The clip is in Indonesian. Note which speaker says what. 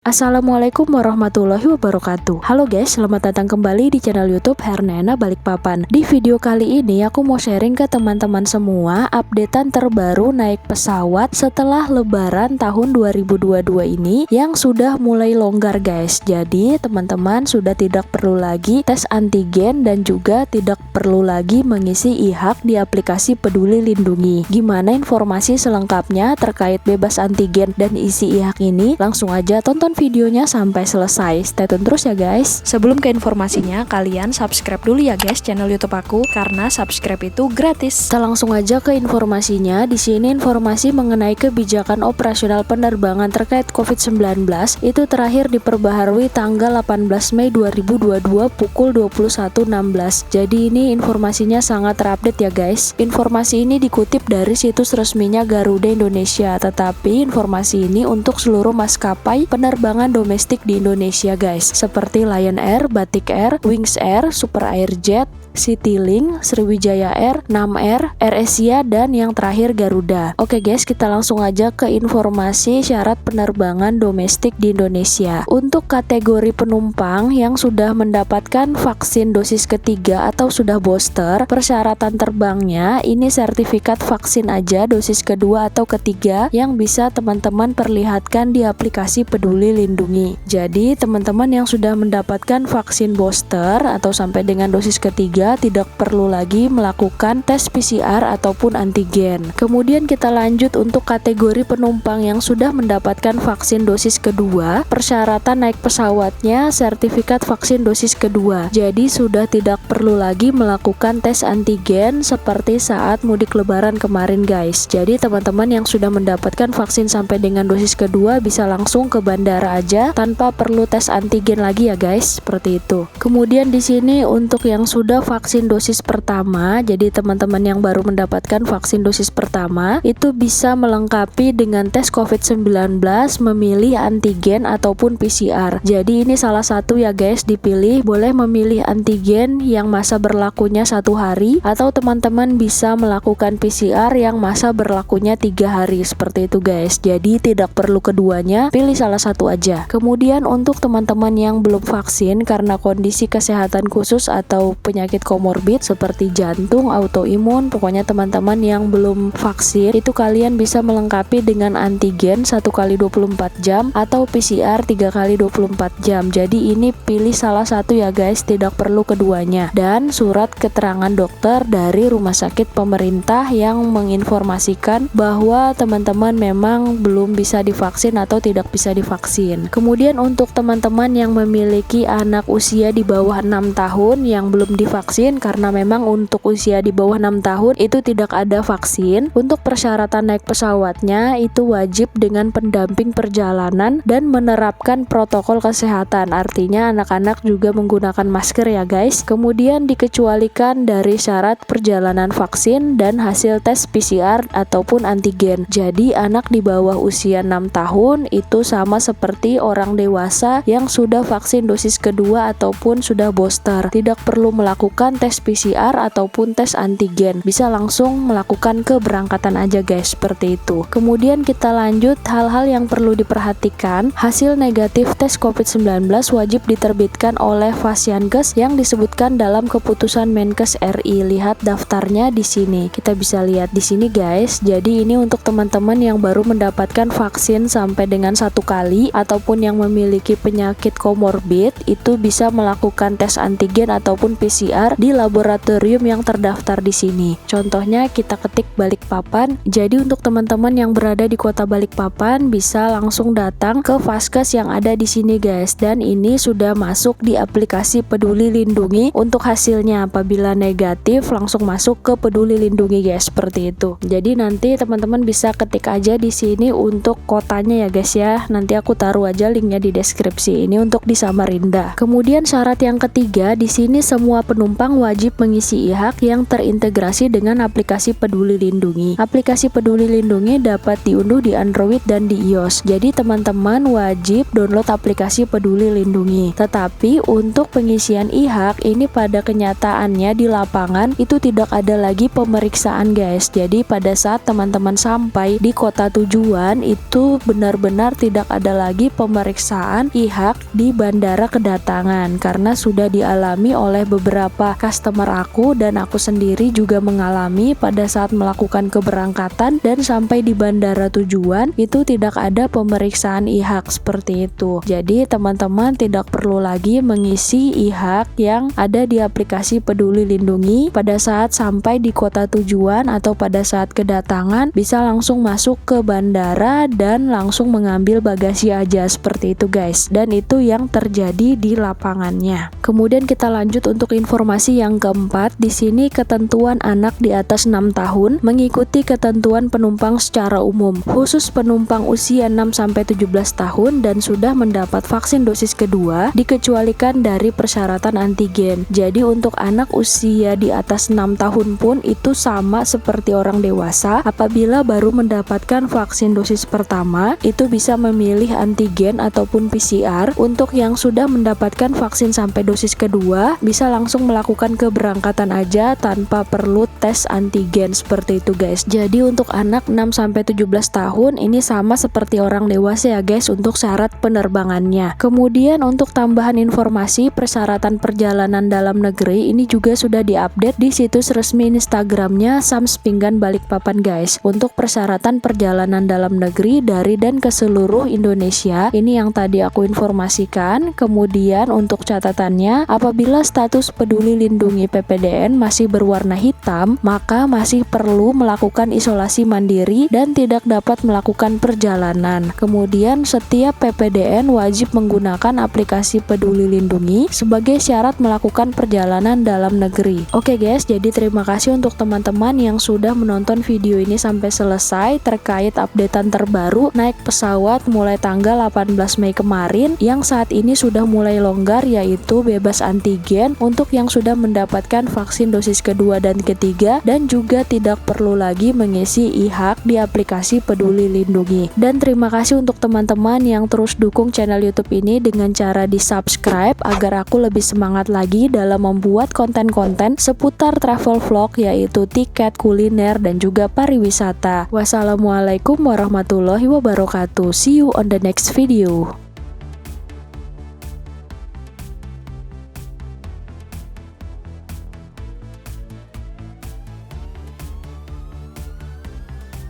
Speaker 1: Assalamualaikum warahmatullahi wabarakatuh. Halo guys, selamat datang kembali di channel YouTube Hernena Balikpapan. Di video kali ini aku mau sharing ke teman-teman semua updatean terbaru naik pesawat setelah lebaran tahun 2022 ini yang sudah mulai longgar guys. Jadi teman-teman sudah tidak perlu lagi tes antigen dan juga tidak perlu lagi mengisi e-hak di aplikasi Peduli Lindungi. Gimana informasi selengkapnya terkait bebas antigen dan isi e-hak ini? Langsung aja tonton videonya sampai selesai. Stay tune terus ya guys. Sebelum ke informasinya, kalian subscribe dulu ya guys channel YouTube aku karena subscribe itu gratis. Kita langsung aja ke informasinya. Di sini informasi mengenai kebijakan operasional penerbangan terkait COVID-19 itu terakhir diperbaharui tanggal 18 Mei 2022 pukul 21.16. Jadi ini informasinya sangat terupdate ya guys. Informasi ini dikutip dari situs resminya Garuda Indonesia, tetapi informasi ini untuk seluruh maskapai penerbangan domestik di Indonesia guys, seperti Lion Air, Batik Air, Wings Air, Super Airjet, Citylink, Sriwijaya Air, Nam Air, AirAsia, dan yang terakhir Garuda. Oke guys, kita langsung aja ke informasi syarat penerbangan domestik di Indonesia. Untuk kategori penumpang yang sudah mendapatkan vaksin dosis ketiga atau sudah booster, persyaratan terbangnya ini sertifikat vaksin aja dosis kedua atau ketiga yang bisa teman-teman perlihatkan di aplikasi Peduli Lindungi. Jadi teman-teman yang sudah mendapatkan vaksin booster atau sampai dengan dosis ketiga tidak perlu lagi melakukan tes PCR ataupun antigen. Kemudian kita lanjut untuk kategori penumpang yang sudah mendapatkan vaksin dosis kedua, persyaratan naik pesawatnya sertifikat vaksin dosis kedua. Jadi sudah tidak perlu lagi melakukan tes antigen seperti saat mudik lebaran kemarin guys. Jadi teman-teman yang sudah mendapatkan vaksin sampai dengan dosis kedua bisa langsung ke bandara aja tanpa perlu tes antigen lagi ya guys, seperti itu. Kemudian di sini untuk yang sudah vaksin dosis pertama, jadi teman-teman yang baru mendapatkan vaksin dosis pertama itu bisa melengkapi dengan tes COVID-19 memilih antigen ataupun PCR. Jadi ini salah satu ya guys, dipilih boleh memilih antigen yang masa berlakunya 1 hari atau teman-teman bisa melakukan PCR yang masa berlakunya 3 hari, seperti itu guys. Jadi tidak perlu keduanya, pilih salah satu aja. Kemudian untuk teman-teman yang belum vaksin karena kondisi kesehatan khusus atau penyakit komorbid seperti jantung, autoimun, pokoknya teman-teman yang belum vaksin itu kalian bisa melengkapi dengan antigen 1 kali 24 jam atau PCR 3 kali 24 jam. Jadi ini pilih salah satu ya guys, tidak perlu keduanya. Dan surat keterangan dokter dari rumah sakit pemerintah yang menginformasikan bahwa teman-teman memang belum bisa divaksin atau tidak bisa divaksin. Kemudian untuk teman-teman yang memiliki anak usia di bawah 6 tahun yang belum divaksin, karena memang untuk usia di bawah 6 tahun itu tidak ada vaksin, untuk persyaratan naik pesawatnya itu wajib dengan pendamping perjalanan dan menerapkan protokol kesehatan, artinya anak-anak juga menggunakan masker ya guys. Kemudian dikecualikan dari syarat perjalanan vaksin dan hasil tes PCR ataupun antigen. Jadi anak di bawah usia 6 tahun itu sama seperti orang dewasa yang sudah vaksin dosis kedua ataupun sudah booster, tidak perlu melakukan tes PCR ataupun tes antigen, bisa langsung melakukan keberangkatan aja guys, seperti itu. Kemudian kita lanjut hal-hal yang perlu diperhatikan. Hasil negatif tes COVID-19 wajib diterbitkan oleh Fasyankes yang disebutkan dalam keputusan Menkes RI. Lihat daftarnya di sini. Kita bisa lihat di sini guys. Jadi ini untuk teman-teman yang baru mendapatkan vaksin sampai dengan 1 kali ataupun yang memiliki penyakit komorbid itu bisa melakukan tes antigen ataupun PCR di laboratorium yang terdaftar di sini. Contohnya kita ketik Balikpapan. Jadi untuk teman-teman yang berada di kota Balikpapan bisa langsung datang ke Vaskes yang ada di sini guys. Dan ini sudah masuk di aplikasi Peduli Lindungi. Untuk hasilnya apabila negatif langsung masuk ke Peduli Lindungi guys, seperti itu. Jadi nanti teman-teman bisa ketik aja di sini untuk kotanya ya guys ya. Nanti aku taruh aja linknya di deskripsi. Ini untuk di Samarinda. Kemudian syarat yang ketiga, di sini semua penumpang penumpang wajib mengisi e-hak yang terintegrasi dengan aplikasi Peduli Lindungi. Aplikasi Peduli Lindungi dapat diunduh di Android dan di iOS. Jadi teman-teman wajib download aplikasi Peduli Lindungi. Tetapi untuk pengisian e-hak ini pada kenyataannya di lapangan itu tidak ada lagi pemeriksaan guys. Jadi pada saat teman-teman sampai di kota tujuan itu benar-benar tidak ada lagi pemeriksaan e-hak di bandara kedatangan, karena sudah dialami oleh beberapa customer aku dan aku sendiri juga mengalami pada saat melakukan keberangkatan dan sampai di bandara tujuan itu tidak ada pemeriksaan e-hak seperti itu. Jadi teman-teman tidak perlu lagi mengisi e-hak yang ada di aplikasi Peduli Lindungi. Pada saat sampai di kota tujuan atau pada saat kedatangan bisa langsung masuk ke bandara dan langsung mengambil bagasi aja seperti itu guys. Dan itu yang terjadi di lapangannya. Kemudian kita lanjut untuk informasi yang keempat. Di sini ketentuan anak di atas 6 tahun mengikuti ketentuan penumpang secara umum. Khusus penumpang usia 6-17 tahun dan sudah mendapat vaksin dosis kedua dikecualikan dari persyaratan antigen. Jadi untuk anak usia di atas 6 tahun pun itu sama seperti orang dewasa. Apabila baru mendapatkan vaksin dosis pertama itu bisa memilih antigen ataupun PCR. Untuk yang sudah mendapatkan vaksin sampai dosis kedua bisa langsung melakukan keberangkatan aja tanpa perlu tes antigen seperti itu guys. Jadi untuk anak 6-17 tahun ini sama seperti orang dewasa ya guys untuk syarat penerbangannya. Kemudian untuk tambahan informasi persyaratan perjalanan dalam negeri ini juga sudah diupdate di situs resmi Instagramnya Sams Pinggan Balikpapan guys. Untuk persyaratan perjalanan dalam negeri dari dan ke seluruh Indonesia ini yang tadi aku informasikan. Kemudian untuk catatannya, apabila status Peduli Lindungi PPDN masih berwarna hitam, maka masih perlu melakukan isolasi mandiri dan tidak dapat melakukan perjalanan. Kemudian setiap PPDN wajib menggunakan aplikasi Peduli Lindungi sebagai syarat melakukan perjalanan dalam negeri. Oke guys, jadi terima kasih untuk teman-teman yang sudah menonton video ini sampai selesai terkait updatean terbaru naik pesawat mulai tanggal 18 Mei kemarin yang saat ini sudah mulai longgar, yaitu bebas antigen untuk yang sudah mendapatkan vaksin dosis kedua dan ketiga dan juga tidak perlu lagi mengisi e-hak di aplikasi Peduli Lindungi. Dan terima kasih untuk teman-teman yang terus dukung channel YouTube ini dengan cara di-subscribe agar aku lebih semangat lagi dalam membuat konten-konten seputar travel vlog yaitu tiket, kuliner dan juga pariwisata. Wassalamualaikum warahmatullahi wabarakatuh. See you on the next video.